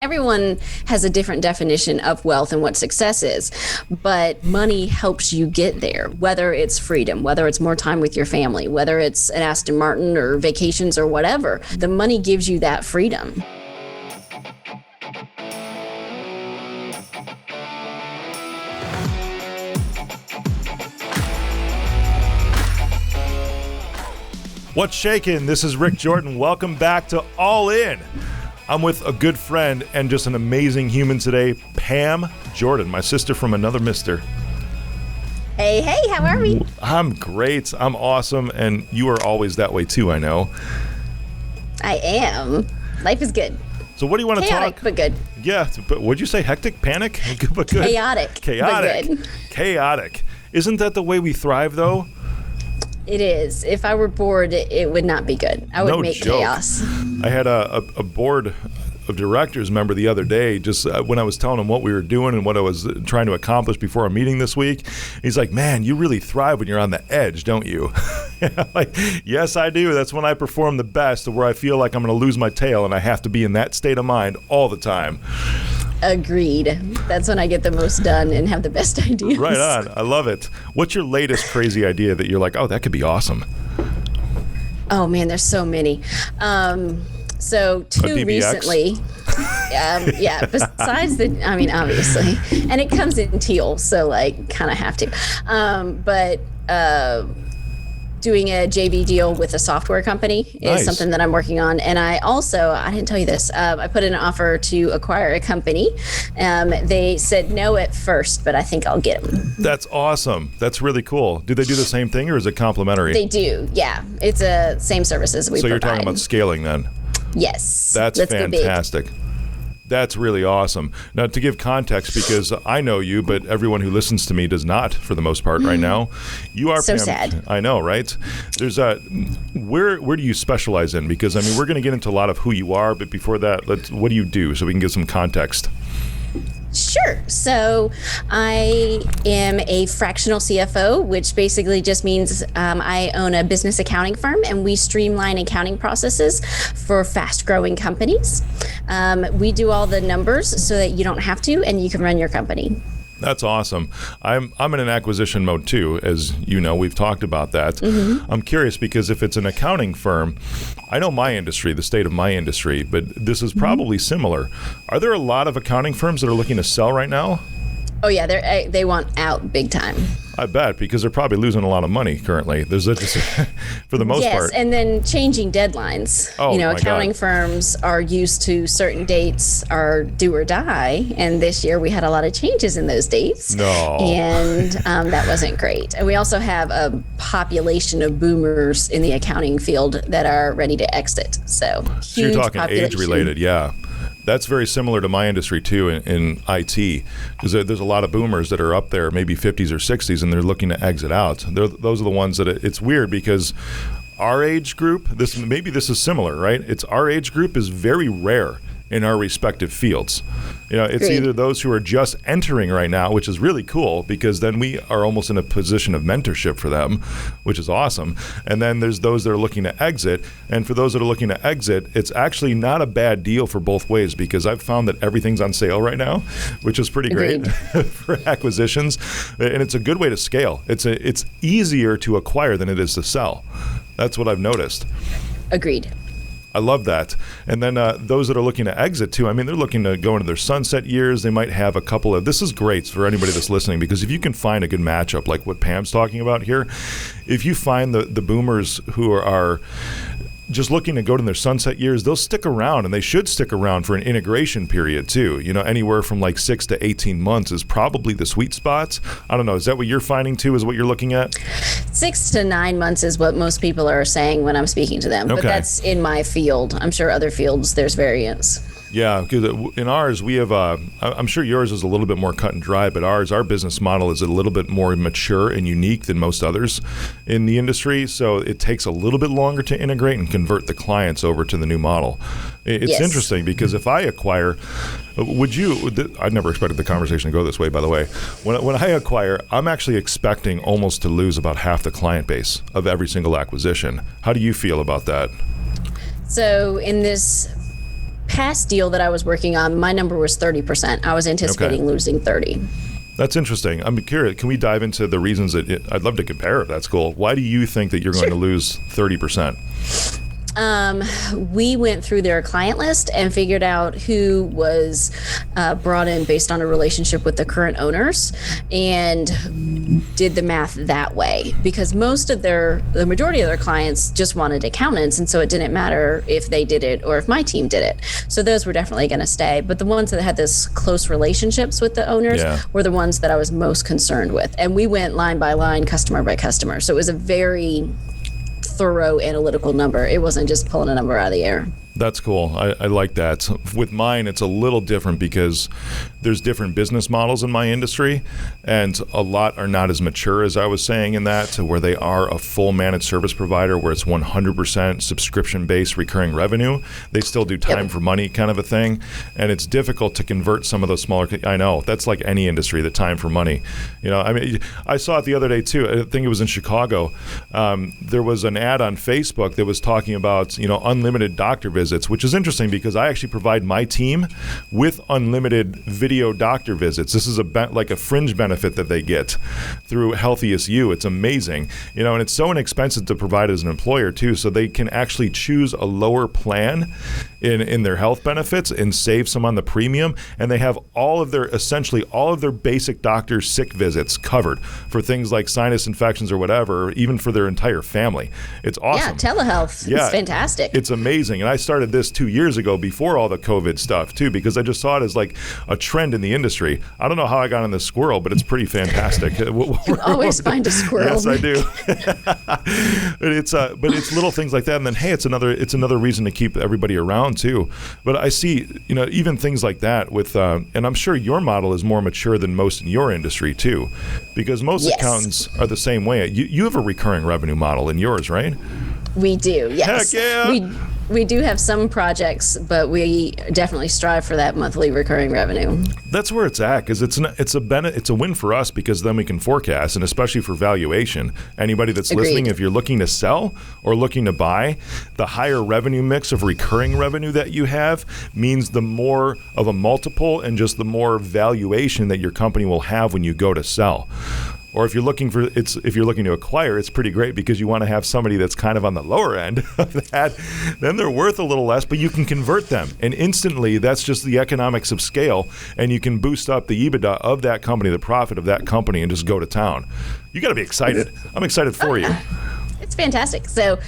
Everyone has a different definition of wealth and what success is, but money helps you get there, whether it's freedom, whether it's more time with your family, whether it's an Aston Martin or vacations or whatever. The money gives you that freedom. What's shaking? This is Rick Jordan. Welcome back to All In. I'm with a good friend and just an amazing human today, Pam Jordan, my sister from another mister. Hey, how are we? I'm great. I'm awesome. And you are always that way too, I know. I am. Life is good. So what do you want to talk? Chaotic, but good. Yeah, but would you say hectic, panic? But good. Chaotic, but good. Chaotic. Isn't that the way we thrive, though? It is. If I were bored, it would not be good. I would make chaos. I had a board of directors member the other day, just when I was telling him what we were doing and what I was trying to accomplish before our meeting this week. He's like, man, you really thrive when you're on the edge, don't you? Like, yes, I do. That's when I perform the best, where I feel like I'm going to lose my tail and I have to be in that state of mind all the time. Agreed. That's when I get the most done and have the best ideas. Right on. I love it. What's your latest crazy idea that you're like, oh, that could be awesome? Oh, man, there's so many. So two recently. Yeah, besides obviously. And it comes in teal, so like kind of have to. But doing a JV deal with a software company is something that I'm working on. And I didn't tell you this, I put in an offer to acquire a company. They said no at first, but I think I'll get them. That's awesome. That's really cool. Do they do the same thing or is it complimentary? They do, yeah. It's a same services we provide. So you're talking about scaling then? Yes. That's fantastic. That's really awesome. Now, to give context, because I know you, but everyone who listens to me does not, for the most part, right now. You are so Pam, sad. I know, right? There's where do you specialize in? Because I mean, we're going to get into a lot of who you are, but before that, what do you do so we can get some context? Sure. So I am a fractional CFO, which basically just means I own a business accounting firm and we streamline accounting processes for fast growing companies. We do all the numbers so that you don't have to and you can run your company. That's awesome. I'm in an acquisition mode too, as you know, we've talked about that. Mm-hmm. I'm curious because if it's an accounting firm, I know my industry, the state of my industry, but this is probably similar. Are there a lot of accounting firms that are looking to sell right now? Oh yeah, they want out big time. I bet, because they're probably losing a lot of money currently. There's for the most part. Yes, and then changing deadlines. Oh, accounting firms are used to certain dates are do or die, and this year we had a lot of changes in those dates. No. And that wasn't great. And we also have a population of boomers in the accounting field that are ready to exit. So you're talking age-related, yeah. That's very similar to my industry, too, in IT, because there's a lot of boomers that are up there, maybe 50s or 60s, and they're looking to exit out. Those are the ones that it's weird because our age group, this is similar, right? It's our age group is very rare in our respective fields. It's Great. Either those who are just entering right now, which is really cool because then we are almost in a position of mentorship for them, which is awesome. And then there's those that are looking to exit. And for those that are looking to exit, it's actually not a bad deal for both ways because I've found that everything's on sale right now, which is pretty great for acquisitions. And it's a good way to scale. It's easier to acquire than it is to sell. That's what I've noticed. Agreed. I love that. And then those that are looking to exit too, I mean, they're looking to go into their sunset years. They might have a couple of, this is great for anybody that's listening because if you can find a good matchup like what Pam's talking about here, if you find the boomers who are just looking to go to their sunset years, they'll stick around and they should stick around for an integration period too. Anywhere from like 6 to 18 months is probably the sweet spot. I don't know. Is that what you're finding too, is what you're looking at? 6 to 9 months is what most people are saying when I'm speaking to them. Okay. But that's in my field. I'm sure other fields, there's variance. Yeah, because in ours, we have, I'm sure yours is a little bit more cut and dry, but our business model is a little bit more mature and unique than most others in the industry. So it takes a little bit longer to integrate and convert the clients over to the new model. It's interesting because if I acquire, I never expected the conversation to go this way, by the way. When I acquire, I'm actually expecting almost to lose about half the client base of every single acquisition. How do you feel about that? So in this past deal that I was working on, my number was 30%. I was anticipating losing 30. That's interesting. I'm curious. Can we dive into the reasons I'd love to compare if that's cool. Why do you think that you're going to lose 30%? We went through their client list and figured out who was brought in based on a relationship with the current owners and did the math that way, because the majority of their clients just wanted accountants. And so it didn't matter if they did it or if my team did it. So those were definitely going to stay. But the ones that had this close relationships with the owners were the ones that I was most concerned with. And we went line by line, customer by customer. So it was a very thorough analytical number. It wasn't just pulling a number out of the air. That's cool. I like that. With mine, it's a little different because there's different business models in my industry, and a lot are not as mature as I was saying in that, to where they are a full managed service provider where it's 100% subscription-based recurring revenue. They still do time for money kind of a thing, and it's difficult to convert some of those smaller. I know that's like any industry, the time for money. I mean, I saw it the other day too. I think it was in Chicago. There was an ad on Facebook that was talking about unlimited doctor visits, which is interesting because I actually provide my team with unlimited video doctor visits. This is like a fringe benefit that they get through HealthiestYou. It's amazing, and it's so inexpensive to provide as an employer too, so they can actually choose a lower plan in their health benefits and save some on the premium, and they have essentially all of their basic doctor sick visits covered for things like sinus infections or whatever, even for their entire family. It's awesome. Yeah, telehealth. It's fantastic. It's amazing. And I started this 2 years ago before all the COVID stuff too, because I just saw it as like a trend in the industry. I don't know how I got on this squirrel, but it's pretty fantastic. You always find a squirrel. Yes, I do. But it's little things like that, and then hey, it's another reason to keep everybody around too. But I see, even things like that with, and I'm sure your model is more mature than most in your industry too, because most accountants are the same way. You have a recurring revenue model in yours, right? We do, yes. Heck yeah. We do have some projects, but we definitely strive for that monthly recurring revenue. That's where it's at, because it's a win for us, because then we can forecast, and especially for valuation. Anybody that's listening, if you're looking to sell or looking to buy, the higher revenue mix of recurring revenue that you have means the more of a multiple and just the more valuation that your company will have when you go to sell. Or if you're looking to acquire, it's pretty great because you want to have somebody that's kind of on the lower end of that. Then they're worth a little less, but you can convert them. And instantly, that's just the economics of scale. And you can boost up the EBITDA of that company, the profit of that company, and just go to town. You got to be excited. I'm excited for you. It's fantastic. So,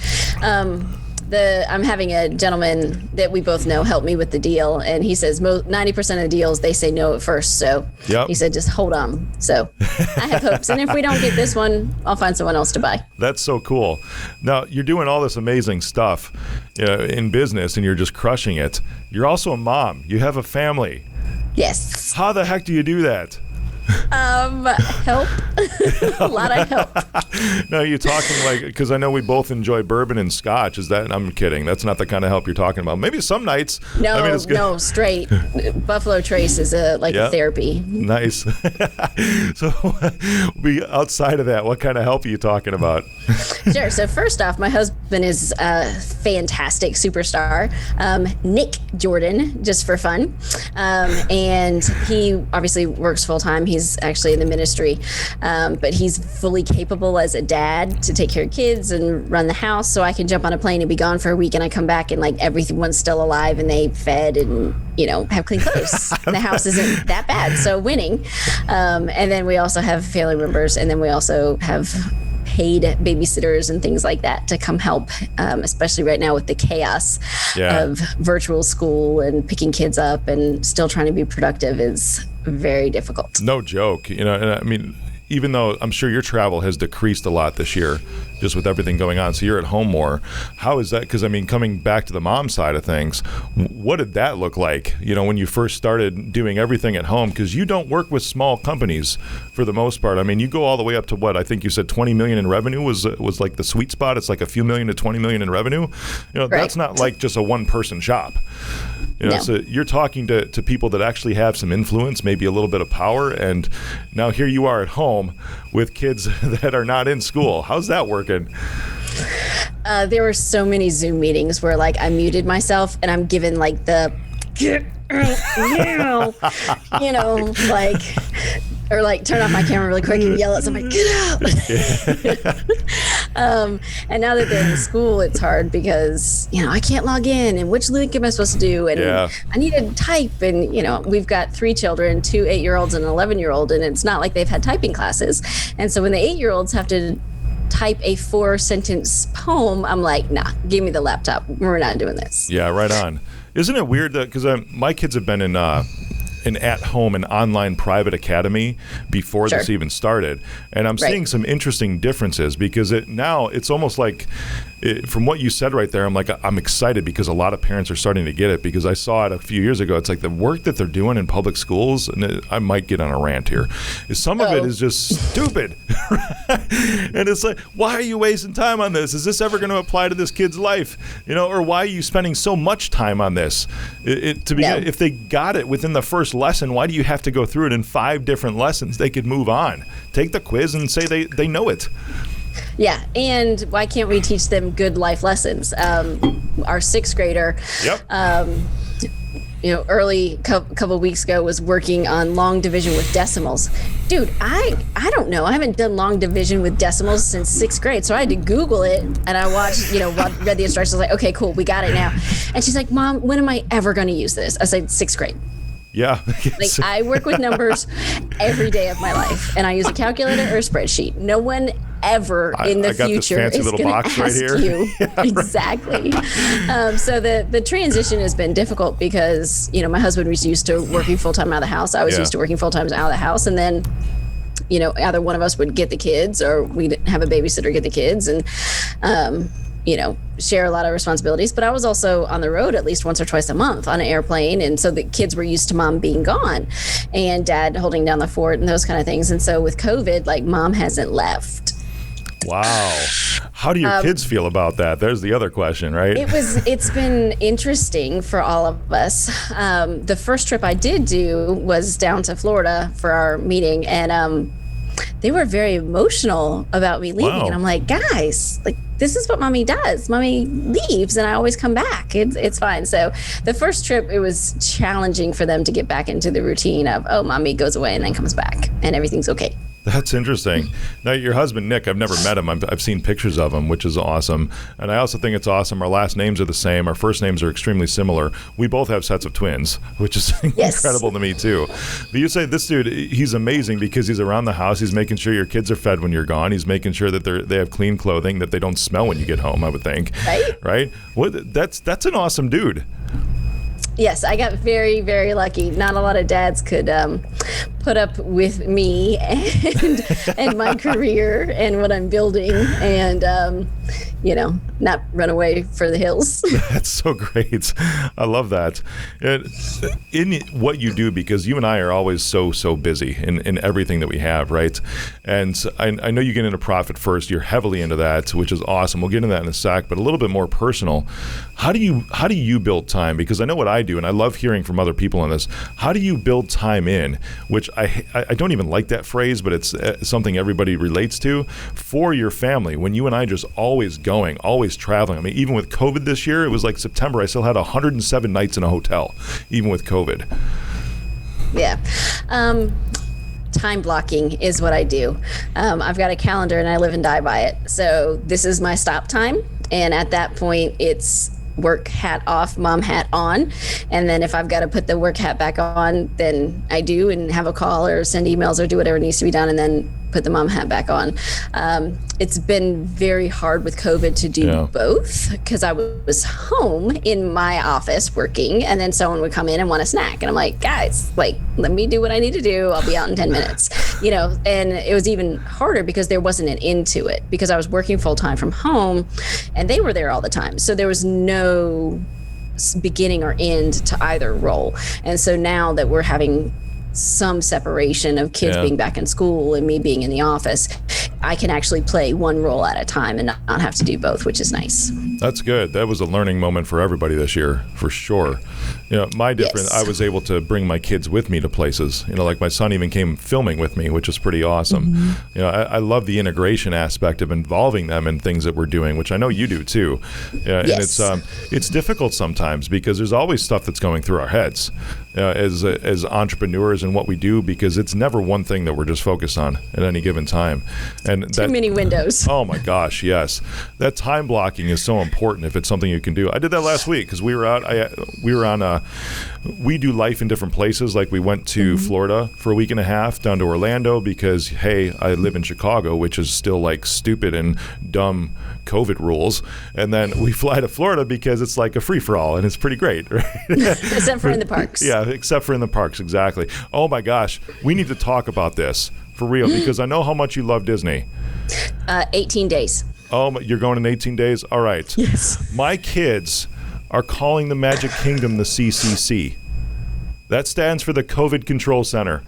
I'm having a gentleman that we both know help me with the deal, and he says 90% of the deals they say no at first. So he said, just hold on. So I have hopes, and if we don't get this one, I'll find someone else to buy. That's so cool. Now you're doing all this amazing stuff in business, and you're just crushing it. You're also a mom. You have a family. Yes. How the heck do you do that? Help. A lot of help. No, you're talking like, because I know we both enjoy bourbon and scotch. Is that? I'm kidding. That's not the kind of help you're talking about. Maybe some nights. No, straight. Buffalo Trace is a therapy. Nice. So, outside of that, what kind of help are you talking about? Sure. So first off, my husband is a fantastic superstar, Nick Jordan, just for fun, and he obviously works full time. He's actually in the ministry, but he's fully capable as a dad to take care of kids and run the house. So I can jump on a plane and be gone for a week, and I come back and everyone's still alive and they fed and have clean clothes. The house isn't that bad, so winning. And then we also have family members, and then we also have paid babysitters and things like that to come help, especially right now with the chaos of virtual school and picking kids up and still trying to be productive is very difficult. No joke. And I mean, even though I'm sure your travel has decreased a lot this year, just with everything going on, so you're at home more. How is that? Because I mean, coming back to the mom side of things, what did that look like? When you first started doing everything at home, because you don't work with small companies for the most part. I mean, you go all the way up to what I think you said 20 million in revenue was like the sweet spot. It's like a few million to 20 million in revenue. That's not like just a one-person shop. No. So you're talking to people that actually have some influence, maybe a little bit of power, and now here you are at home with kids that are not in school. How's that working? There were so many Zoom meetings where I muted myself and I'm given the get out now, like, or like turn off my camera really quick and yell at somebody, get out. And now that they're in school, it's hard because, I can't log in, and which link am I supposed to do? And I need to type. And, we've got 3 children, 2 8-year-olds and an 11-year-old, and it's not like they've had typing classes. And so when the 8-year-olds have to type a 4-sentence poem, I'm like, nah, give me the laptop. We're not doing this. Yeah, right on. Isn't it weird that, because my kids have been in an at-home and online private academy before this even started, and I'm seeing some interesting differences because it's almost like, from what you said right there, I'm excited because a lot of parents are starting to get it, because I saw it a few years ago. It's like the work that they're doing in public schools, and I might get on a rant here, some of it is just stupid. And it's like, why are you wasting time on this? Is this ever going to apply to this kid's life? Or why are you spending so much time on this? If they got it within the first lesson, why do you have to go through it in 5 different lessons? They could move on, take the quiz, and say they know it. Yeah, and why can't we teach them good life lessons? Our 6th grader, early couple weeks ago was working on long division with decimals. Dude, I don't know. I haven't done long division with decimals since 6th grade, so I had to Google it, and I watched, read the instructions. I was like, okay, cool, we got it now. And she's like, Mom, when am I ever going to use this? I said, 6th grade. Yeah. Like, I work with numbers every day of my life, and I use a calculator or a spreadsheet. No one ever in the future is going to ask right here. You. Yeah, exactly. So the transition has been difficult because, my husband was used to working full-time out of the house. I was used to working full-time out of the house. And then, either one of us would get the kids or we'd have a babysitter get the kids, and, share a lot of responsibilities. But I was also on the road at least once or twice a month on an airplane. And so the kids were used to mom being gone and dad holding down the fort and those kind of things. And so with COVID, like, mom hasn't left. Wow. How do your kids feel about that? There's the other question, right? It's been interesting for all of us. The first trip I did do was down to Florida for our meeting, and they were very emotional about me leaving. Wow. And I'm like, guys, like, this is what mommy does. Mommy leaves and I always come back. It's fine. So the first trip, it was challenging for them to get back into the routine of, oh, mommy goes away and then comes back and everything's okay. That's interesting. Now, your husband, Nick, I've never met him. I've seen pictures of him, which is awesome. And I also think it's awesome. Our last names are the same. Our first names are extremely similar. We both have sets of twins, which is incredible to me, too. But you say this dude, he's amazing because he's around the house. He's making sure your kids are fed when you're gone. He's making sure that they have clean clothing, that they don't smell when you get home, I would think. Right? That's an awesome dude. Yes, I got very, very lucky. Not a lot of dads could put up with me and my career and what I'm building, and not run away for the hills. That's so great. I love that. In what you do, because you and I are always so busy in everything that we have, right? And I know you get into profit first. You're heavily into that, which is awesome. We'll get into that in a sec, but a little bit more personal. How do you build time? Because I know what I do, and I love hearing from other people on this. How do you build time in, which I don't even like that phrase, but it's something everybody relates to, for your family, when you and I just always going, always traveling. I mean, even with COVID this year, it was like September, I still had 107 nights in a hotel, even with COVID. Yeah. Time blocking is what I do. I've got a calendar and I live and die by it. So this is my stop time. And at that point, it's work hat off, mom hat on. And then if I've got to put the work hat back on, then I do, and have a call or send emails or do whatever needs to be done, and then put the mom hat back on. It's been very hard with COVID to do both, because I was home in my office working, and then someone would come in and want a snack. And I'm like, guys, like, let me do what I need to do. I'll be out in 10 minutes, and it was even harder because there wasn't an end to it, because I was working full time from home and they were there all the time. So there was no beginning or end to either role. And so now that we're having some separation of kids being back in school and me being in the office, I can actually play one role at a time and not have to do both, which is nice. That's good. That was a learning moment for everybody this year, for sure. My difference, Yes. I was able to bring my kids with me to places. Like my son even came filming with me, which is pretty awesome. Mm-hmm. I love the integration aspect of involving them in things that we're doing, which I know you do too. Yes. And it's difficult sometimes because there's always stuff that's going through our heads as entrepreneurs and what we do, because it's never one thing that we're just focused on at any given time. And Too many windows. Oh my gosh, yes. That time blocking is so important if it's something you can do. I did that last week because we were out. We do life in different places. Like we went to Florida for a week and a half, down to Orlando because, hey, I live in Chicago, which is still like stupid and dumb COVID rules. And then we fly to Florida because it's like a free-for-all and it's pretty great, right? Except for in the parks. Yeah, except for in the parks, exactly. Oh my gosh, we need to talk about this for real because I know how much you love Disney. 18 days. Oh, you're going in 18 days? All right. Yes. My kids are calling the Magic Kingdom the CCC. That stands for the COVID Control Center.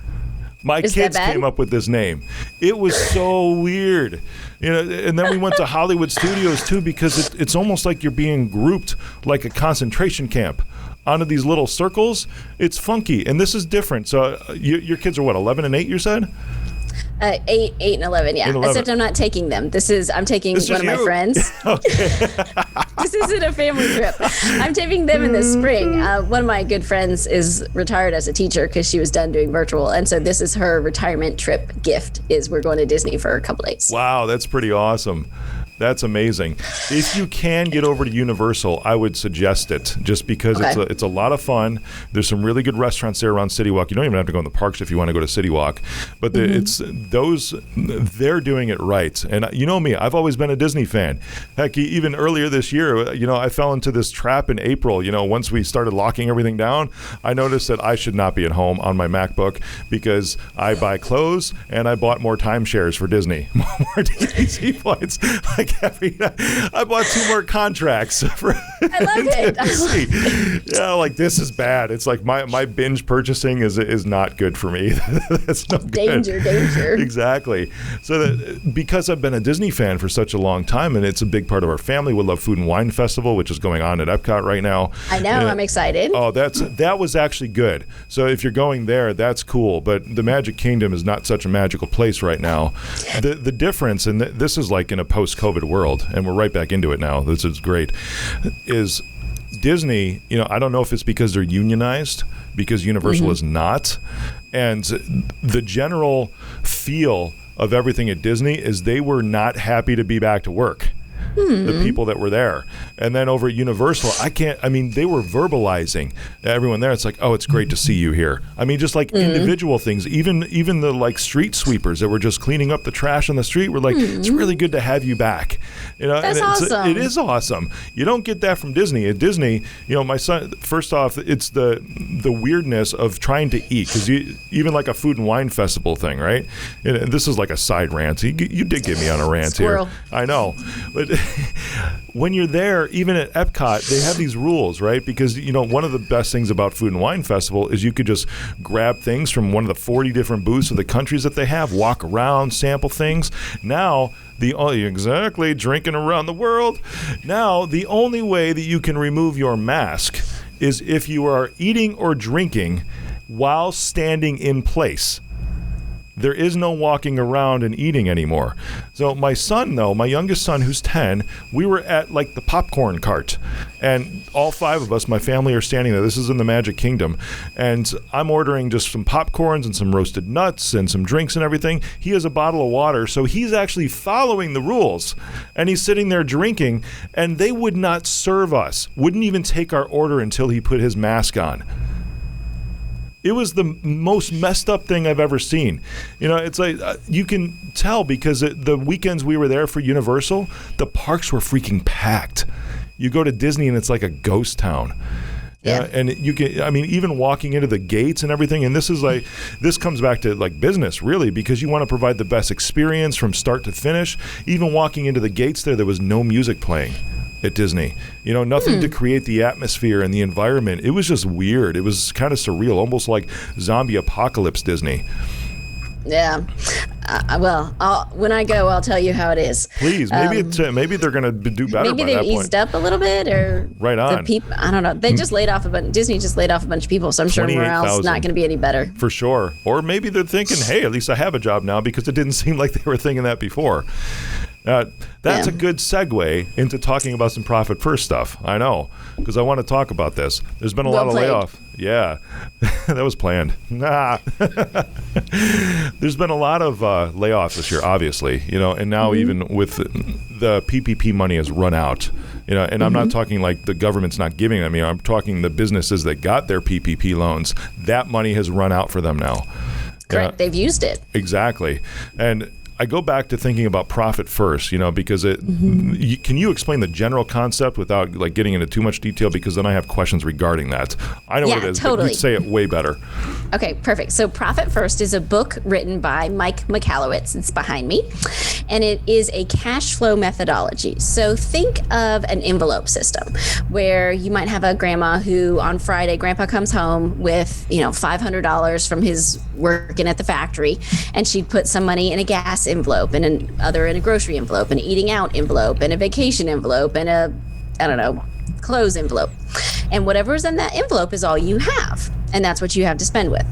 My kids came up with this name. It was so weird. And then we went to Hollywood Studios too because it's almost like you're being grouped like a concentration camp onto these little circles. It's funky, and this is different. So your kids are what, 11 and 8, you said? 8 and 11, yeah. 11. Except I'm not taking them. I'm taking one of my friends. This isn't a family trip. I'm taking them in the spring. One of my good friends is retired as a teacher because she was done doing virtual, and so this is her retirement trip gift. Is we're going to Disney for a couple days. Wow, that's pretty awesome. That's amazing. If you can get over to Universal, I would suggest it just because it's a lot of fun. There's some really good restaurants there around City Walk. You don't even have to go in the parks if you want to go to City Walk. But they're doing it right. And you know me, I've always been a Disney fan. Heck, even earlier this year, I fell into this trap in April. Once we started locking everything down, I noticed that I should not be at home on my MacBook because I buy clothes and I bought more timeshares for Disney. More Disney points. I bought 2 more contracts for I love it. Yeah, this is bad. It's like my binge purchasing is not good for me. That's no danger. Exactly. So because I've been a Disney fan for such a long time, and it's a big part of our family, we love Food and Wine Festival, which is going on at Epcot right now. I know. I'm excited. Oh, that was actually good. So if you're going there, that's cool. But the Magic Kingdom is not such a magical place right now. The difference, and this is like in a post-COVID world, and we're right back into it now. This is great. Is Disney, I don't know if it's because they're unionized, because Universal is not. And the general feel of everything at Disney is they were not happy to be back to work. The people that were there. And then over at Universal, they were verbalizing everyone there. It's like, oh, it's great to see you here. Just like individual things, even the street sweepers that were just cleaning up the trash on the street were like, it's really good to have you back. That's awesome. It is awesome. You don't get that from Disney. At Disney, my son, first off, it's the weirdness of trying to eat, because even like a Food and Wine Festival thing, right? And this is like a side rant. You did get me on a rant Squirrel. here. I know. But when you're there, even at Epcot, they have these rules, right? Because, one of the best things about Food and Wine Festival is you could just grab things from one of the 40 different booths of the countries that they have, walk around, sample things. Now, exactly, drinking around the world. Now, the only way that you can remove your mask is if you are eating or drinking while standing in place. There is no walking around and eating anymore. So my son, though, my youngest son, who's 10, we were at like the popcorn cart. And all 5 of us, my family, are standing there. This is in the Magic Kingdom. And I'm ordering just some popcorns and some roasted nuts and some drinks and everything. He has a bottle of water, so he's actually following the rules. And he's sitting there drinking, and they would not serve us, wouldn't even take our order until he put his mask on. It was the most messed up thing I've ever seen. It's like you can tell because the weekends we were there for Universal, the parks were freaking packed. You go to Disney and it's like a ghost town. Yeah. And you can, even walking into the gates and everything, and this comes back to like business really, because you want to provide the best experience from start to finish. Even walking into the gates there was no music playing at Disney. Nothing to create the atmosphere and the environment. It was just weird. It was kind of surreal, almost like zombie apocalypse Disney. Yeah. When I go, I'll tell you how it is. Please, maybe they're going to do better. Maybe by they've that eased point. up a little bit, or Right on. I don't know. They just laid off Disney just laid off a bunch of people, so I'm sure morale's not going to be any better. For sure. Or maybe they're thinking, hey, at least I have a job now, because it didn't seem like they were thinking that before. That's a good segue into talking about some profit first stuff. I know, because I want to talk about this. There's been a lot of layoff. Yeah, that was planned. Nah. There's been a lot of layoffs this year, obviously, and now even with the PPP money has run out, and I'm not talking like the government's not giving them, I'm talking the businesses that got their PPP loans, that money has run out for them now. Correct. They've used it. Exactly. And I go back to thinking about profit first, because can you explain the general concept without like getting into too much detail? Because then I have questions regarding that. I know what it is, totally. but you'd say it way better. Okay, perfect. So Profit First is a book written by Mike Michalowicz. It's behind me. And it is a cash flow methodology. So think of an envelope system where you might have a grandma who on Friday, grandpa comes home with, $500 from his working at the factory, and she'd put some money in a gas envelope and another in a grocery envelope, an eating out envelope, and a vacation envelope, and a clothes envelope. And whatever's in that envelope is all you have. And that's what you have to spend with.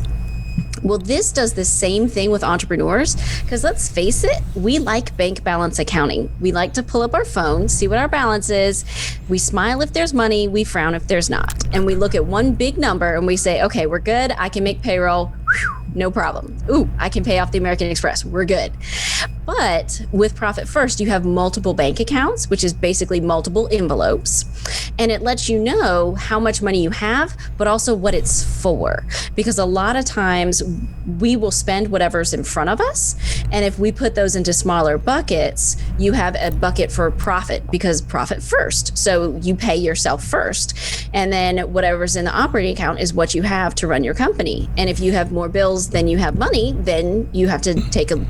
Well, this does the same thing with entrepreneurs, because let's face it, we like bank balance accounting. We like to pull up our phone, see what our balance is. We smile if there's money, we frown if there's not. And we look at one big number and we say, okay, we're good. I can make payroll. Whew, no problem. Ooh, I can pay off the American Express. We're good. But with Profit First, you have multiple bank accounts, which is basically multiple envelopes. And it lets you know how much money you have, but also what it's for. Because a lot of times we will spend whatever's in front of us. And if we put those into smaller buckets, you have a bucket for profit, because profit first. So you pay yourself first. And then whatever's in the operating account is what you have to run your company. And if you have more bills than you have money, then you have to take a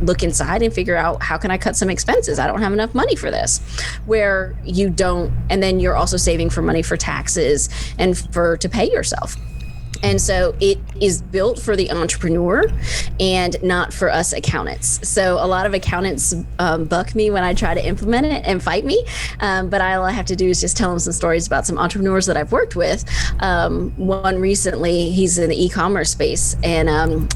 look inside and figure out, how can I cut some expenses? I don't have enough money for this. Where you don't, and then you're also saving for money for taxes and to pay yourself. And so it is built for the entrepreneur and not for us accountants. So a lot of accountants buck me when I try to implement it and fight me. But all I have to do is just tell them some stories about some entrepreneurs that I've worked with. One recently, he's in the e-commerce space. And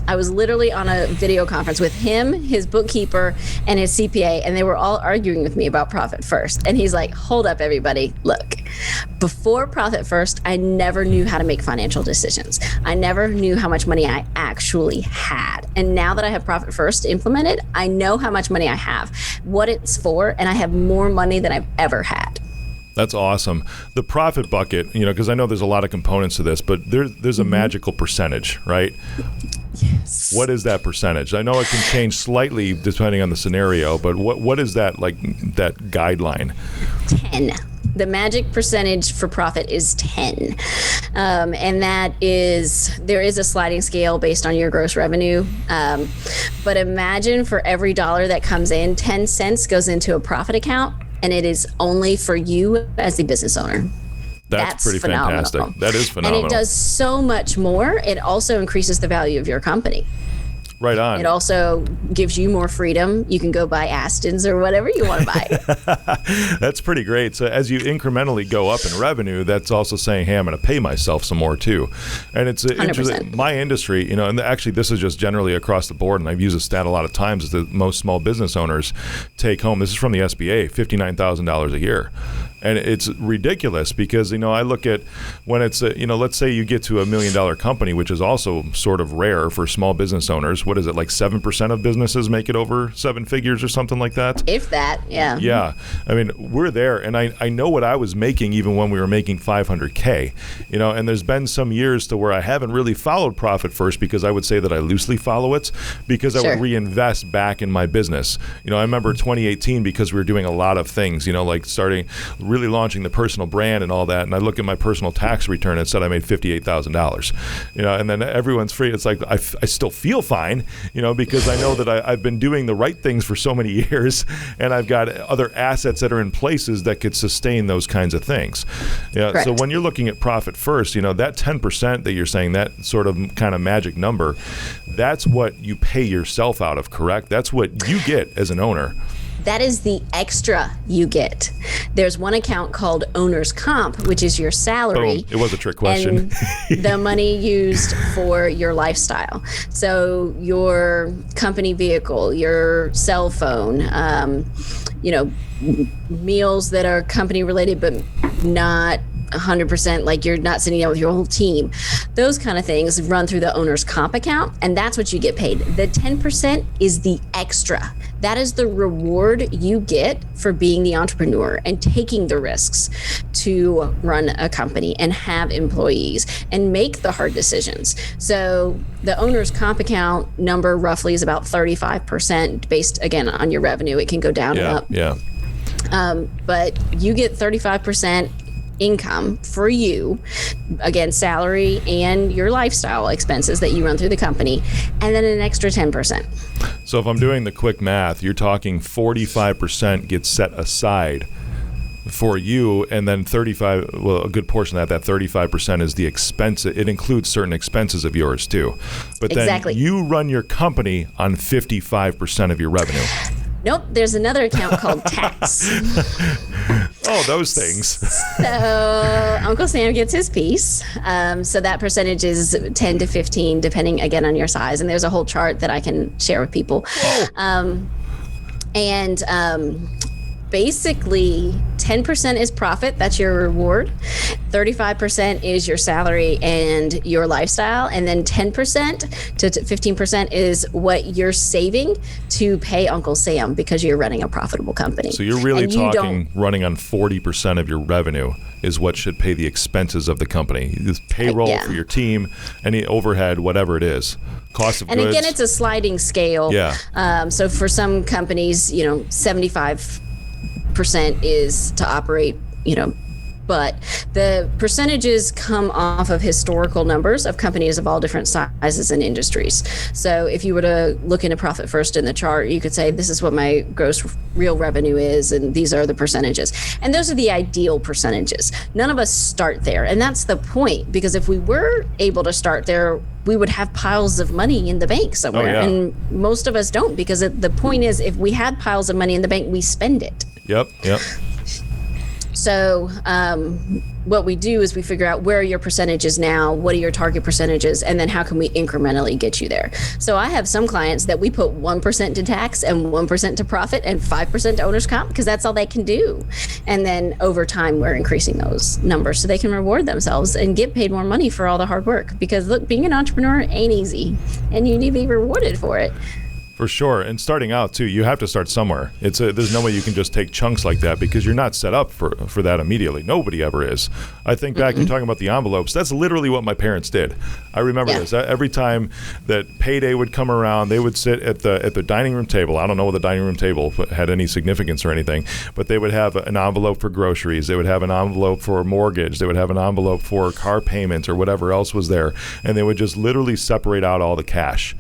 I was literally on a video conference with him, his bookkeeper, and his CPA. And they were all arguing with me about Profit First. And he's like, hold up, everybody. Look, before Profit First, I never knew how to make financial decisions. I never knew how much money I actually had. And now that I have Profit First implemented, I know how much money I have, what it's for, and I have more money than I've ever had. That's awesome. The profit bucket, because I know there's a lot of components to this, but there's a magical percentage, right? Yes. What is that percentage? I know it can change slightly depending on the scenario, but what is that, like, that guideline? 10. The magic percentage for profit is 10. And that is, there is a sliding scale based on your gross revenue. But imagine for every dollar that comes in, 10 cents goes into a profit account, and it is only for you as the business owner. That's pretty phenomenal. Fantastic. That is phenomenal. And it does so much more. It also increases the value of your company. Right on. It also gives you more freedom. You can go buy Astons or whatever you want to buy. That's pretty great. So as you incrementally go up in revenue, that's also saying, hey, I'm going to pay myself some more too. And it's interesting. My industry, and actually this is just generally across the board, and I've used a stat a lot of times, is that most small business owners take home, this is from the SBA, $59,000 a year. And it's ridiculous because, I look at when it's, let's say you get to $1 million company, which is also sort of rare for small business owners. What is it, like 7% of businesses make it over 7 figures or something like that? If that, yeah. Yeah. I mean, we're there. And I know what I was making even when we were making $500K, and there's been some years to where I haven't really followed Profit First, because I would say that I loosely follow it because I would reinvest back in my business. I remember 2018, because we were doing a lot of things, like starting really launching the personal brand and all that, and I look at my personal tax return, it said I made $58,000. And then everyone's free. It's like I still feel fine, because I know that I've been doing the right things for so many years, and I've got other assets that are in places that could sustain those kinds of things. So when you're looking at profit first, that 10% that you're saying, that sort of kind of magic number, that's what you pay yourself out of, correct? That's what you get as an owner. That is the extra you get. There's one account called owner's comp, which is your salary. Boom. It was a trick question. And the money used for your lifestyle. So your company vehicle, your cell phone, meals that are company related but not 100%, like you're not sitting down with your whole team. Those kind of things run through the owner's comp account, and that's what you get paid. The 10% is the extra. That is the reward you get for being the entrepreneur and taking the risks to run a company and have employees and make the hard decisions. So the owner's comp account number roughly is about 35% based, again, on your revenue. It can go down and up. Yeah. But you get 35% income for you, again, salary and your lifestyle expenses that you run through the company, and then an extra 10%. So if I'm doing the quick math, you're talking 45% gets set aside for you, and then a good portion of that 35% is the expense. It includes certain expenses of yours too. But then you run your company on 55% of your revenue. Nope, there's another account called tax. Oh, those things. So Uncle Sam gets his piece. So that percentage is 10 to 15, depending, again, on your size. And there's a whole chart that I can share with people. Basically, 10% is profit. That's your reward. 35% is your salary and your lifestyle. And then 10% to 15% is what you're saving to pay Uncle Sam because you're running a profitable company. So you're really talking running on 40% of your revenue is what should pay the expenses of the company. This payroll for your team, any overhead, whatever it is. Cost of goods. And again, it's a sliding scale. Yeah. So for some companies, 75% is to operate, but the percentages come off of historical numbers of companies of all different sizes and industries. So if you were to look into profit first in the chart, you could say, this is what my gross real revenue is, and these are the percentages. And those are the ideal percentages. None of us start there. And that's the point, because if we were able to start there, we would have piles of money in the bank somewhere. Oh, yeah. And most of us don't, because the point is, if we had piles of money in the bank, we spend it. Yep. So what we do is we figure out where are your percentages now, what are your target percentages, and then how can we incrementally get you there. So I have some clients that we put 1% to tax and 1% to profit and 5% to owner's comp, because that's all they can do. And then over time, we're increasing those numbers so they can reward themselves and get paid more money for all the hard work. Because look, being an entrepreneur ain't easy, and you need to be rewarded for it. For sure. And starting out, too, you have to start somewhere. There's no way you can just take chunks like that, because you're not set up for that immediately. Nobody ever is. I think back, you're talking about the envelopes. That's literally what my parents did. I remember this. Every time that payday would come around, they would sit at the dining room table. I don't know what the dining room table had any significance or anything, but they would have an envelope for groceries. They would have an envelope for a mortgage. They would have an envelope for car payments or whatever else was there. And they would just literally separate out all the cash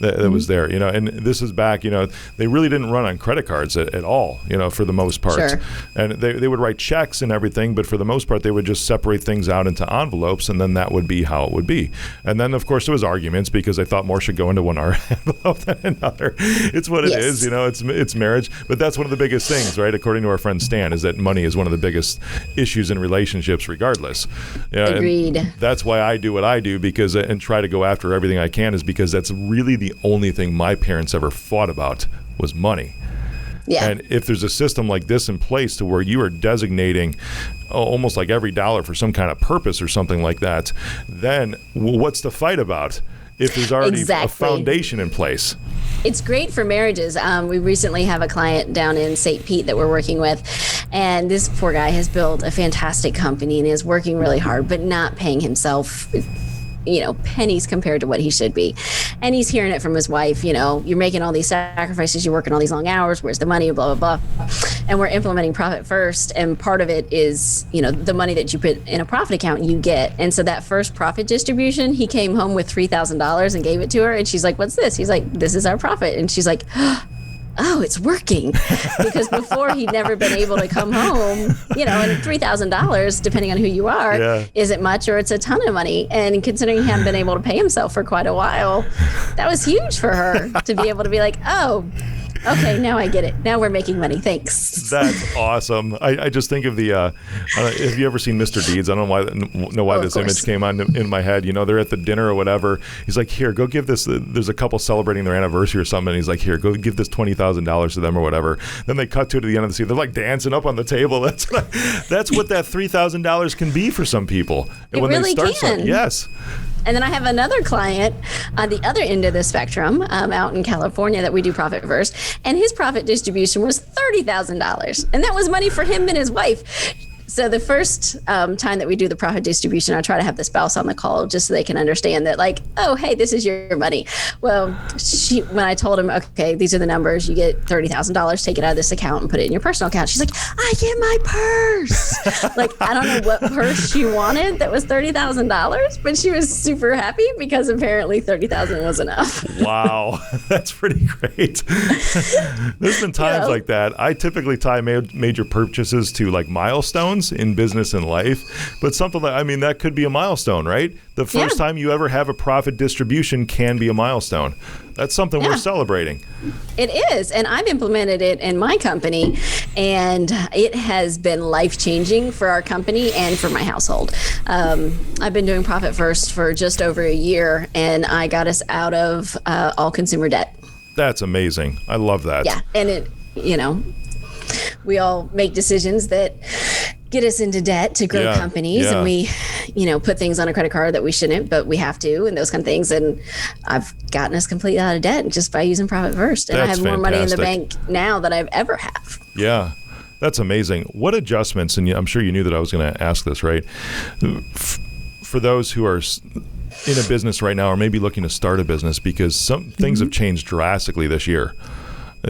that was there, and this is back, they really didn't run on credit cards at all, for the most part. Sure. And they would write checks and everything, but for the most part, they would just separate things out into envelopes, and then that would be how it would be. And then, of course, there was arguments because they thought more should go into one envelope than another. It's what it is, it's marriage. But that's one of the biggest things, right? According to our friend Stan, is that money is one of the biggest issues in relationships regardless. Agreed. And that's why I do what I do, because and try to go after everything I can, is because that's really the only thing my parents ever fought about was money. Yeah. And if there's a system like this in place to where you are designating almost like every dollar for some kind of purpose or something like that, then what's the fight about if there's already a foundation in place? It's great for marriages. We recently have a client down in St. Pete that we're working with, and this poor guy has built a fantastic company and is working really hard, but not paying himself pennies compared to what he should be. And he's hearing it from his wife, you're making all these sacrifices, you're working all these long hours, where's the money, blah, blah, blah. And we're implementing profit first. And part of it is, the money that you put in a profit account you get. And so that first profit distribution, he came home with $3,000 and gave it to her. And she's like, what's this? He's like, this is our profit. And she's like, oh, it's working. Because before he'd never been able to come home, and $3,000, depending on who you are, is it much or it's a ton of money? And considering he hadn't been able to pay himself for quite a while, that was huge for her to be able to be like, oh, okay, now I get it. Now we're making money. Thanks. That's awesome. I just think of the, have you ever seen Mr. Deeds? I don't know why this image came on in my head. They're at the dinner or whatever. He's like, here, go give this, there's a couple celebrating their anniversary or something. And he's like, here, go give this $20,000 to them or whatever. Then they cut to the end of the scene. They're like dancing up on the table. That's what that $3,000 can be for some people. And it when really they start can. Yes. And then I have another client on the other end of the spectrum out in California that we do profit first. And his profit distribution was $30,000. And that was money for him and his wife. So the first time that we do the profit distribution, I try to have the spouse on the call just so they can understand that, like, oh, hey, this is your money. Well, when I told him, okay, these are the numbers, you get $30,000, take it out of this account and put it in your personal account. She's like, I get my purse. Like, I don't know what purse she wanted that was $30,000, but she was super happy because apparently $30,000 was enough. Wow, that's pretty great. There's been times like that. I typically tie major purchases to like milestones in business and life, but something that could be a milestone, right? The first time you ever have a profit distribution can be a milestone. That's something we're celebrating. It is, and I've implemented it in my company, and it has been life-changing for our company and for my household. I've been doing Profit First for just over a year, and I got us out of all consumer debt. That's amazing. I love that. Yeah, and we all make decisions that get us into debt to grow companies, and we, put things on a credit card that we shouldn't, but we have to, and those kind of things. And I've gotten us completely out of debt just by using Profit First. And I have more money in the bank now than I've ever have. Yeah. That's amazing. What adjustments, and I'm sure you knew that I was going to ask this, right? For those who are in a business right now or maybe looking to start a business, because some things have changed drastically this year.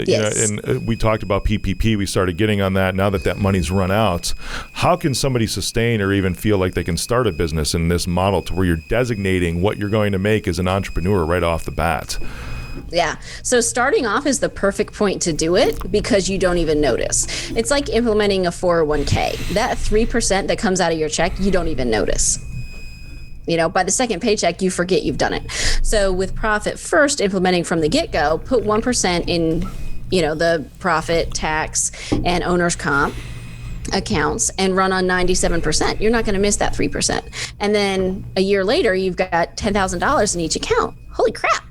Yes. And we talked about PPP. We started getting on that. Now that money's run out, how can somebody sustain or even feel like they can start a business in this model to where you're designating what you're going to make as an entrepreneur right off the bat? Yeah. So starting off is the perfect point to do it because you don't even notice. It's like implementing a 401k. That 3% that comes out of your check, you don't even notice. By the second paycheck, you forget you've done it. So with Profit First, implementing from the get-go, put 1% in, the profit, tax, and owner's comp accounts and run on 97%. You're not going to miss that 3%. And then a year later, you've got $10,000 in each account. Holy crap.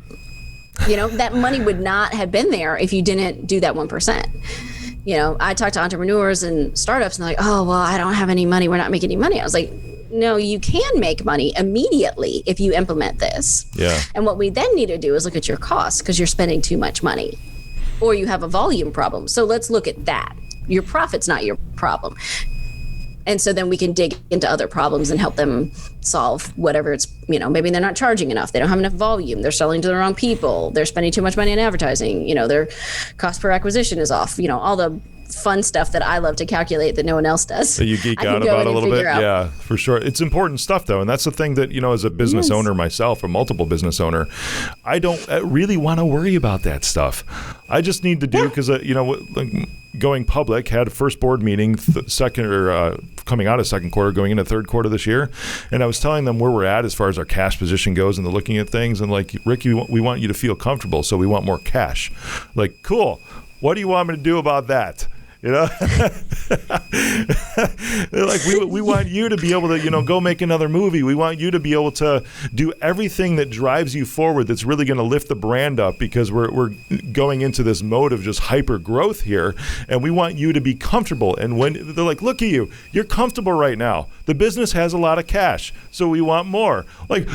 That money would not have been there if you didn't do that 1%. I talk to entrepreneurs and startups and they're like, oh, well, I don't have any money. We're not making any money. I was like, no, you can make money immediately if you implement this. Yeah. And what we then need to do is look at your costs because you're spending too much money or you have a volume problem. So let's look at that. Your profit's not your problem. And so then we can dig into other problems and help them solve whatever it's, maybe they're not charging enough. They don't have enough volume. They're selling to the wrong people. They're spending too much money on advertising. Their cost per acquisition is off. All the fun stuff that I love to calculate that no one else does. That you geek out about a little bit. Yeah, for sure. It's important stuff though. And that's the thing that, as a business owner myself, a multiple business owner, I don't really want to worry about that stuff. I just need to do because, going public, had a first board meeting, coming out of second quarter, going into third quarter this year. And I was telling them where we're at as far as our cash position goes and they're looking at things. And like, Ricky, we want you to feel comfortable. So we want more cash. Like, cool. What do you want me to do about that? They're like, we want you to be able to, go make another movie. We want you to be able to do everything that drives you forward that's really going to lift the brand up because we're going into this mode of just hyper growth here. And we want you to be comfortable. And when they're like, look at you, you're comfortable right now. The business has a lot of cash, so we want more. Like,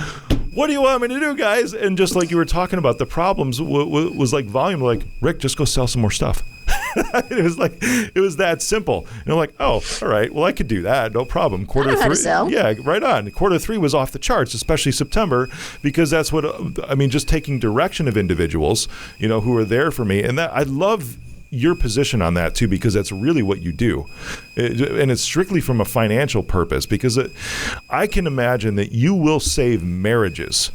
what do you want me to do, guys? And just like you were talking about, the problems was like volume. Like, Rick, just go sell some more stuff. It was that simple. And I'm like, oh, all right, well, I could do that. No problem. I know how to sell. Yeah, right on. Quarter 3 was off the charts, especially September, because that's what, just taking direction of individuals, who are there for me. And that I love your position on that too, because that's really what you do. And it's strictly from a financial purpose, because I can imagine that you will save marriages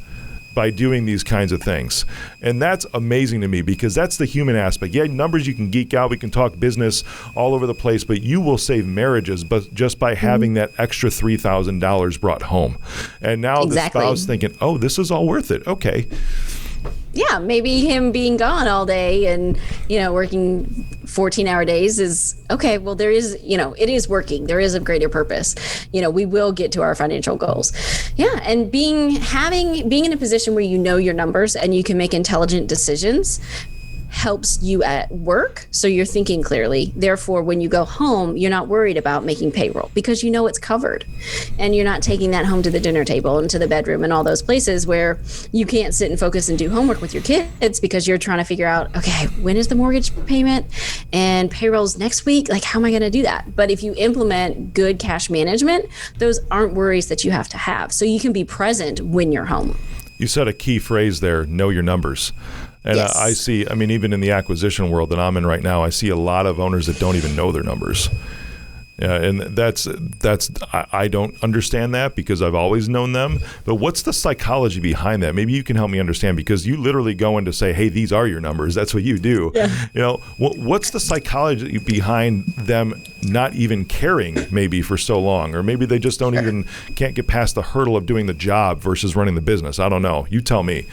by doing these kinds of things. And that's amazing to me, because that's the human aspect. Yeah, numbers, you can geek out, we can talk business all over the place, but you will save marriages but just by having that extra $3,000 brought home. And now the spouse thinking, oh, this is all worth it. Okay. Yeah, maybe him being gone all day and, working 14-hour days is okay. Well, there is, it is working. There is a greater purpose. We will get to our financial goals. Yeah. And being in a position where your numbers and you can make intelligent decisions helps you at work, so you're thinking clearly. Therefore, when you go home, you're not worried about making payroll because it's covered, and you're not taking that home to the dinner table and to the bedroom and all those places where you can't sit and focus and do homework with your kids because you're trying to figure out, okay, when is the mortgage payment and payroll's next week? Like, how am I going to do that? But if you implement good cash management, those aren't worries that you have to have. So you can be present when you're home. You said a key phrase there, know your numbers. And yes. I see, even in the acquisition world that I'm in right now, I see a lot of owners that don't even know their numbers. And that's I don't understand that because I've always known them. But what's the psychology behind that? Maybe you can help me understand, because you literally go in to say, hey, these are your numbers. That's what you do. Yeah. What's the psychology behind them not even caring maybe for so long? Or maybe they just can't get past the hurdle of doing the job versus running the business. I don't know. You tell me.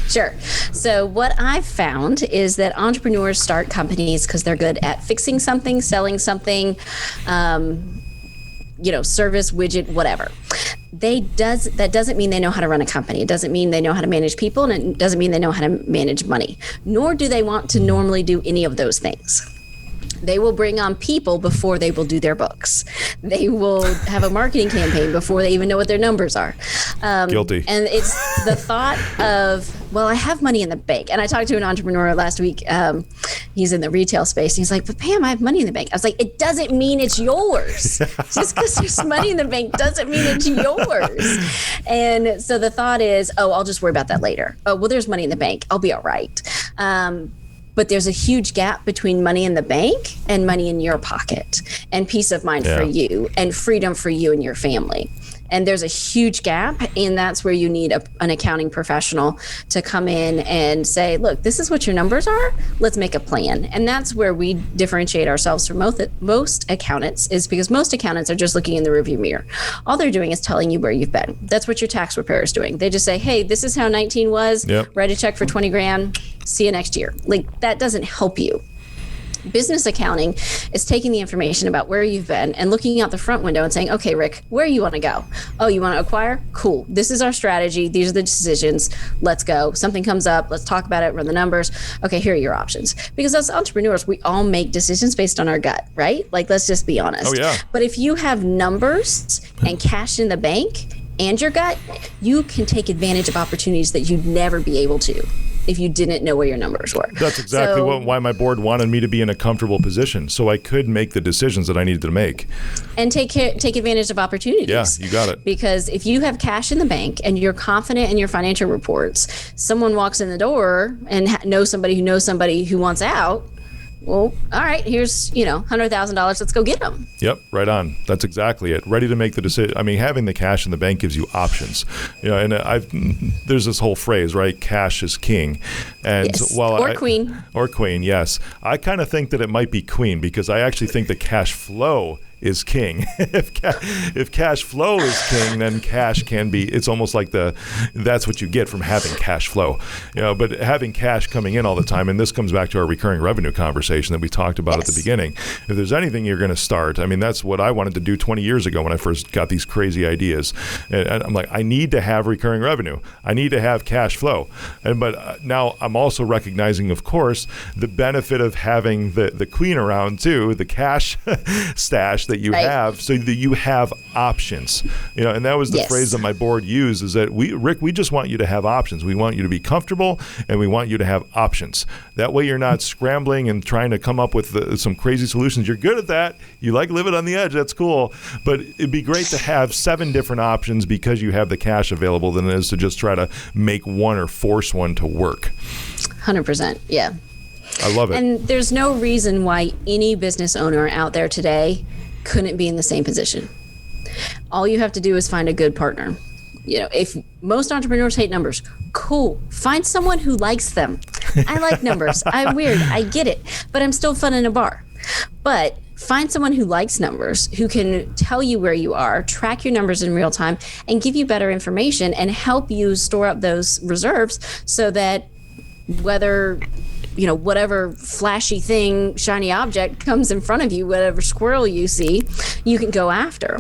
Sure. So what I've found is that entrepreneurs start companies because they're good at fixing something, selling something, service, widget, whatever. That doesn't mean they know how to run a company. It doesn't mean they know how to manage people, and it doesn't mean they know how to manage money, nor do they want to normally do any of those things. They will bring on people before they will do their books. They will have a marketing campaign before they even know what their numbers are. Guilty. And it's the thought of, well, I have money in the bank. And I talked to an entrepreneur last week. He's in the retail space. And he's like, but Pam, I have money in the bank. I was like, it doesn't mean it's yours. Just because there's money in the bank doesn't mean it's yours. And so the thought is, oh, I'll just worry about that later. Oh, well, there's money in the bank. I'll be all right. But there's a huge gap between money in the bank and money in your pocket, and peace of mind for you and freedom for you and your family. And there's a huge gap, and that's where you need an accounting professional to come in and say, look, this is what your numbers are. Let's make a plan. And that's where we differentiate ourselves from most accountants, is because most accountants are just looking in the rearview mirror. All they're doing is telling you where you've been. That's what your tax preparer is doing. They just say, hey, this is how 19 was. Yep. Write a check for 20 grand. See you next year. Like, that doesn't help you. Business accounting is taking the information about where you've been and looking out the front window and saying, okay, Rick, where you want to go? Oh, you want to acquire? Cool. This is our strategy. These are the decisions. Let's go. Something comes up. Let's talk about it. Run the numbers. Okay, here are your options. Because as entrepreneurs, we all make decisions based on our gut, right? Like, let's just be honest. Oh, yeah. But if you have numbers and cash in the bank and your gut, you can take advantage of opportunities that you'd never be able to if you didn't know where your numbers were. That's exactly why my board wanted me to be in a comfortable position, so I could make the decisions that I needed to make. And take advantage of opportunities. Yeah, you got it. Because if you have cash in the bank and you're confident in your financial reports, someone walks in the door and knows somebody who wants out, well, all right, here's, $100,000. Let's go get them. Yep, right on. That's exactly it. Ready to make the decision. I mean, having the cash in the bank gives you options. And there's this whole phrase, right? Cash is king. And yes. Or queen. Or queen, yes. I kind of think that it might be queen, because I actually think the cash flow is king. If cash flow is king, then cash can be, it's almost like that's what you get from having cash flow. But having cash coming in all the time, and this comes back to our recurring revenue conversation that we talked about at the beginning. If there's anything you're going to start, that's what I wanted to do 20 years ago when I first got these crazy ideas. And I'm like, I need to have recurring revenue. I need to have cash flow. But now I'm also recognizing, of course, the benefit of having the queen around too, the cash stash cash that you have so that you have options. And that was the phrase that my board used, is that Rick, we just want you to have options. We want you to be comfortable, and we want you to have options. That way you're not scrambling and trying to come up with some crazy solutions. You're good at that. You like living on the edge. That's cool. But it'd be great to have 7 different options because you have the cash available than it is to just try to make one or force one to work. 100%. Yeah. I love it. And there's no reason why any business owner out there today couldn't be in the same position. All you have to do is find a good partner. If most entrepreneurs hate numbers, cool. Find someone who likes them. I like numbers. I'm weird. I get it. But I'm still fun in a bar. But find someone who likes numbers, who can tell you where you are, track your numbers in real time, and give you better information and help you store up those reserves so that whether whatever flashy thing, shiny object comes in front of you, whatever squirrel you see, you can go after.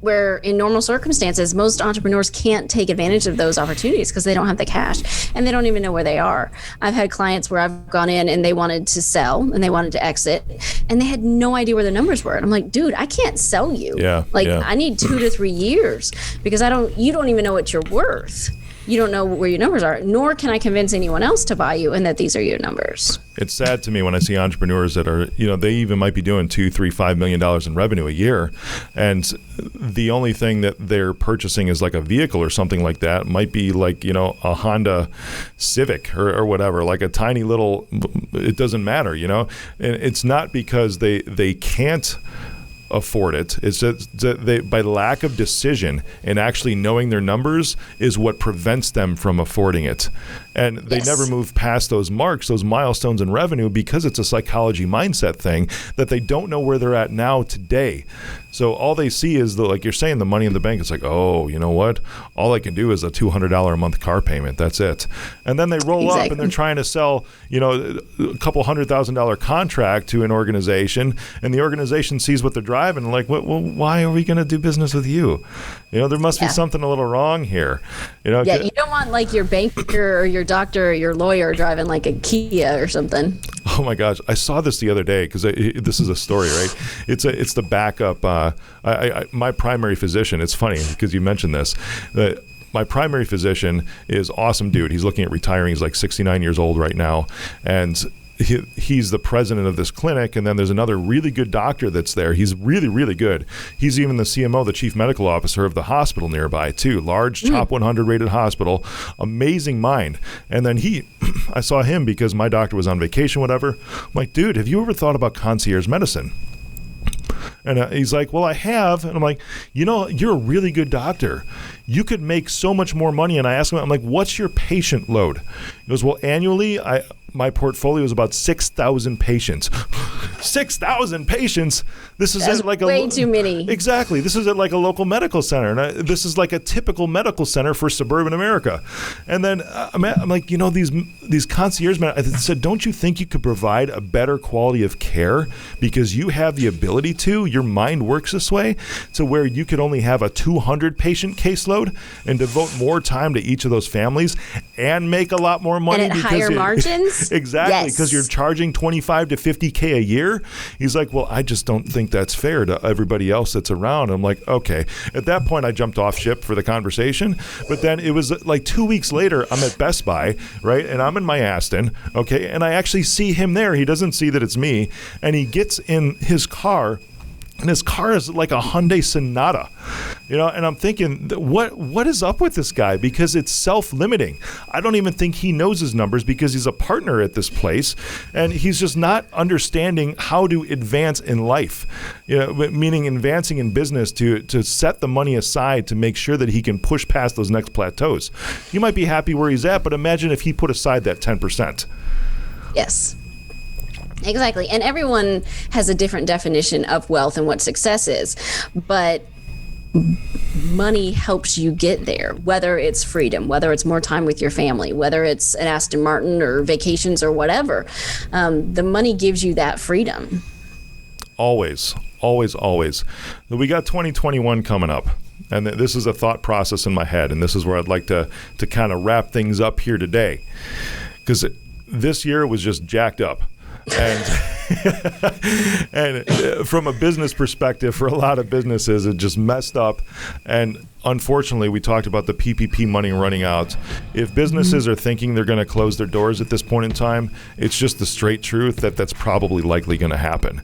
Where in normal circumstances, most entrepreneurs can't take advantage of those opportunities because they don't have the cash and they don't even know where they are. I've had clients where I've gone in and they wanted to sell and they wanted to exit and they had no idea where the numbers were. And I'm like, dude, I can't sell you. I need 2 to 3 years because you don't even know what you're worth. You don't know where your numbers are, nor can I convince anyone else to buy you and that these are your numbers. It's sad to me when I see entrepreneurs that are, they even might be doing $2, $3, $5 million in revenue a year. And the only thing that they're purchasing is like a vehicle or something like that. It might be like, a Honda Civic or whatever, like a tiny little, it doesn't matter, And it's not because they can't afford it. It's just that by lack of decision and actually knowing their numbers is what prevents them from affording it. And they never move past those marks, those milestones in revenue, because it's a psychology mindset thing that they don't know where they're at now today. So all they see is, like you're saying, the money in the bank. It's like, oh, you know what? All I can do is a $200 a month car payment. That's it. And then they roll up and they're trying to sell, a couple $100,000 contract to an organization, and the organization sees what they're driving and like, well, why are we going to do business with you? There must be something a little wrong here. You don't want like your banker or your doctor or your lawyer driving like a Kia or something. Oh my gosh, I saw this the other day because this is a story, right? It's the backup. My primary physician. It's funny because you mentioned this. My primary physician is awesome dude. He's looking at retiring. He's like 69 years old right now, and he's the president of this clinic, and then there's another really good doctor that's there. He's really, really good. He's even the CMO, the chief medical officer of the hospital nearby too. Large, top 100 rated hospital. Amazing mind. And then I saw him because my doctor was on vacation, whatever. I'm like, dude, have you ever thought about concierge medicine? And he's like, well, I have. And I'm like, you're a really good doctor. You could make so much more money. And I asked him, I'm like, what's your patient load? He goes, well, annually, my portfolio is about 6,000 patients. 6,000 patients? This is like way too many. Exactly. This is at like a local medical center. And this is like a typical medical center for suburban America. And then I'm like, these concierge men, I said, don't you think you could provide a better quality of care because you have the ability to? Your mind works this way to where you could only have a 200 patient caseload and devote more time to each of those families and make a lot more money. And at higher margins? Exactly, because you're charging $25 to $50K a year. He's like, well, I just don't think that's fair to everybody else that's around. I'm like, okay. At that point, I jumped off ship for the conversation. But then it was like 2 weeks later, I'm at Best Buy, right? And I'm in my Aston, okay? And I actually see him there. He doesn't see that it's me. And he gets in his car. And his car is like a Hyundai Sonata, and I'm thinking, what is up with this guy? Because it's self-limiting. I don't even think he knows his numbers because he's a partner at this place, and he's just not understanding how to advance in life, meaning advancing in business to set the money aside to make sure that he can push past those next plateaus. He might be happy where he's at, but imagine if he put aside that 10%. Yes. Exactly. And everyone has a different definition of wealth and what success is. But money helps you get there, whether it's freedom, whether it's more time with your family, whether it's an Aston Martin or vacations or whatever. The money gives you that freedom. Always, always, always. We got 2021 coming up. And this is a thought process in my head. And this is where I'd like to kind of wrap things up here today. Because this year was just jacked up. And And from a business perspective, for a lot of businesses, it just messed up. And unfortunately, we talked about the PPP money running out. If businesses are thinking they're going to close their doors at this point in time, it's just the straight truth that that's probably likely going to happen.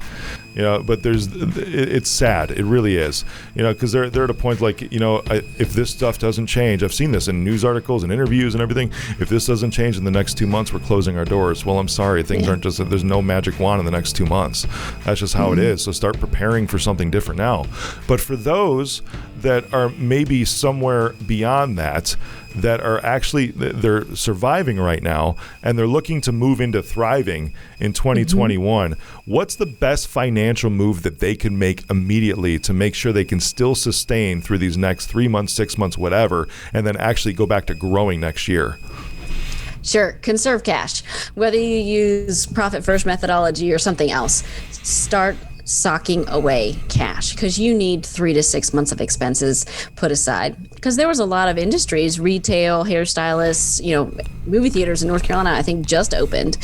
But it's sad. It really is. Because they're at a point like, if this stuff doesn't change, I've seen this in news articles and interviews and everything. If this doesn't change in the next 2 months, we're closing our doors. Well, I'm sorry. Things aren't just, there's no magic wand in the next 2 months. That's just how it is. So start preparing for something different now. But for those that are maybe somewhere beyond that are actually, they're surviving right now and they're looking to move into thriving in 2021, what's the best financial move that they can make immediately to make sure they can still sustain through these next 3 months, 6 months, whatever, and then actually go back to growing next year? Sure. Conserve cash. Whether you use profit first methodology or something else, start socking away cash, because you need 3 to 6 months of expenses put aside. Because there was a lot of industries, retail, hairstylists, movie theaters in North Carolina, I think just opened.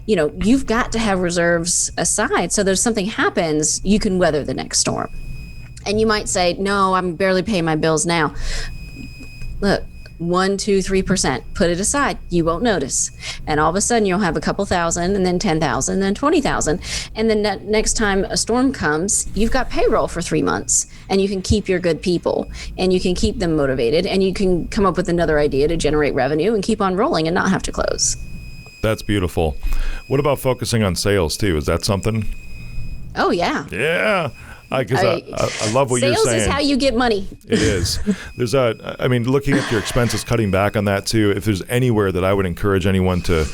You've got to have reserves aside. So there's something happens, you can weather the next storm. And you might say, no, I'm barely paying my bills now. Look, 1%, 2%, 3%, put it aside. You won't notice. And all of a sudden you'll have a couple thousand, and then 10,000, and then 20,000. And then next time a storm comes, you've got payroll for 3 months, and you can keep your good people, and you can keep them motivated, and you can come up with another idea to generate revenue and keep on rolling and not have to close. That's beautiful. What about focusing on sales too? Is that something? Oh, yeah. Yeah. Because I love what you're saying. Sales is how you get money. It is. There's looking at your expenses, cutting back on that too. If there's anywhere that I would encourage anyone to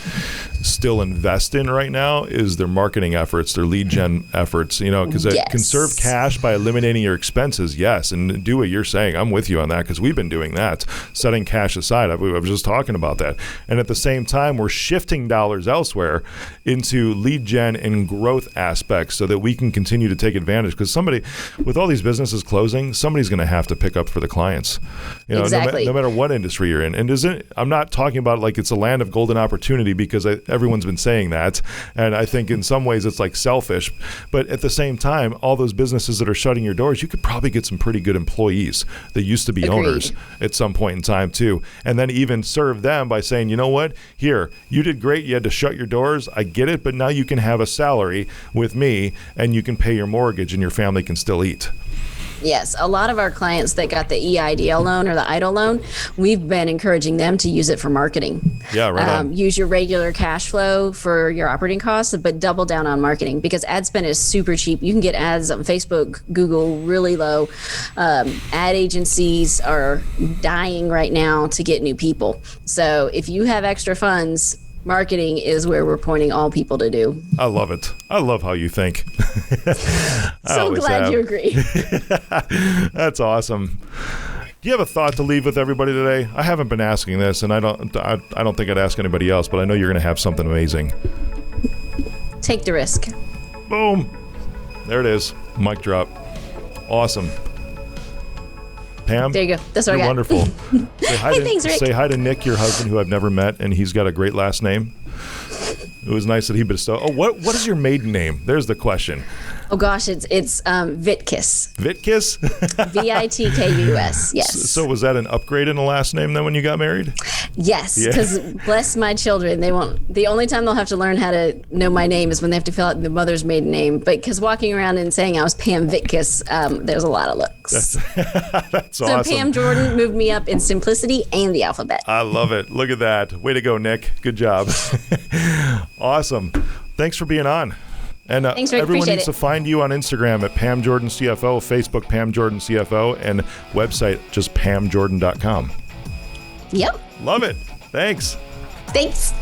still invest in right now is their marketing efforts, their lead gen efforts, because conserve cash by eliminating your expenses. Yes. And do what you're saying. I'm with you on that, because we've been doing that, setting cash aside. I was just talking about that. And at the same time, we're shifting dollars elsewhere into lead gen and growth aspects so that we can continue to take advantage, because somebody, with all these businesses closing, somebody's going to have to pick up for the clients. Exactly. No matter what industry you're in. And I'm not talking about like it's a land of golden opportunity, because everyone's been saying that. And I think in some ways it's like selfish. But at the same time, all those businesses that are shutting your doors, you could probably get some pretty good employees that used to be owners at some point in time too. And then even serve them by saying, you know what, here, you did great. You had to shut your doors. I get it. But now you can have a salary with me, and you can pay your mortgage, and your family can still eat. Yes, a lot of our clients that got the EIDL loan or the EIDL loan, we've been encouraging them to use it for marketing. Yeah, right on. Use your regular cash flow for your operating costs, but double down on marketing, because ad spend is super cheap. You can get ads on Facebook, Google, really low. Ad agencies are dying right now to get new people. So if you have extra funds, marketing is where we're pointing all people to do. I love it. I love how you think. So glad you agree. That's awesome. Do you have a thought to leave with everybody today? I haven't been asking this, and I don't think I'd ask anybody else, but I know you're going to have something amazing. Take the risk. Boom. There it is. Mic drop. Awesome. Pam, there you go. That's what I got. Wonderful. Say hi thanks, Rick. Say hi to Nick, your husband, who I've never met, and he's got a great last name. It was nice that he bestowed. Oh, what is your maiden name? There's the question. Oh gosh, it's Vitkus. Vitkus? Vitkus. Yes. So was that an upgrade in the last name then when you got married? Yes, because bless my children, they won't. The only time they'll have to learn how to know my name is when they have to fill out the mother's maiden name. But because walking around and saying I was Pam Vitkus, there's a lot of looks. That's so awesome. Pam Jordan moved me up in simplicity and the alphabet. I love it. Look at that. Way to go, Nick. Good job. Awesome. Thanks for being on. And thanks, Rick. Everyone Appreciate needs to find you on Instagram at Pam Jordan CFO, Facebook Pam Jordan CFO, and website just pamjordan.com. Yep. Love it. Thanks. Thanks.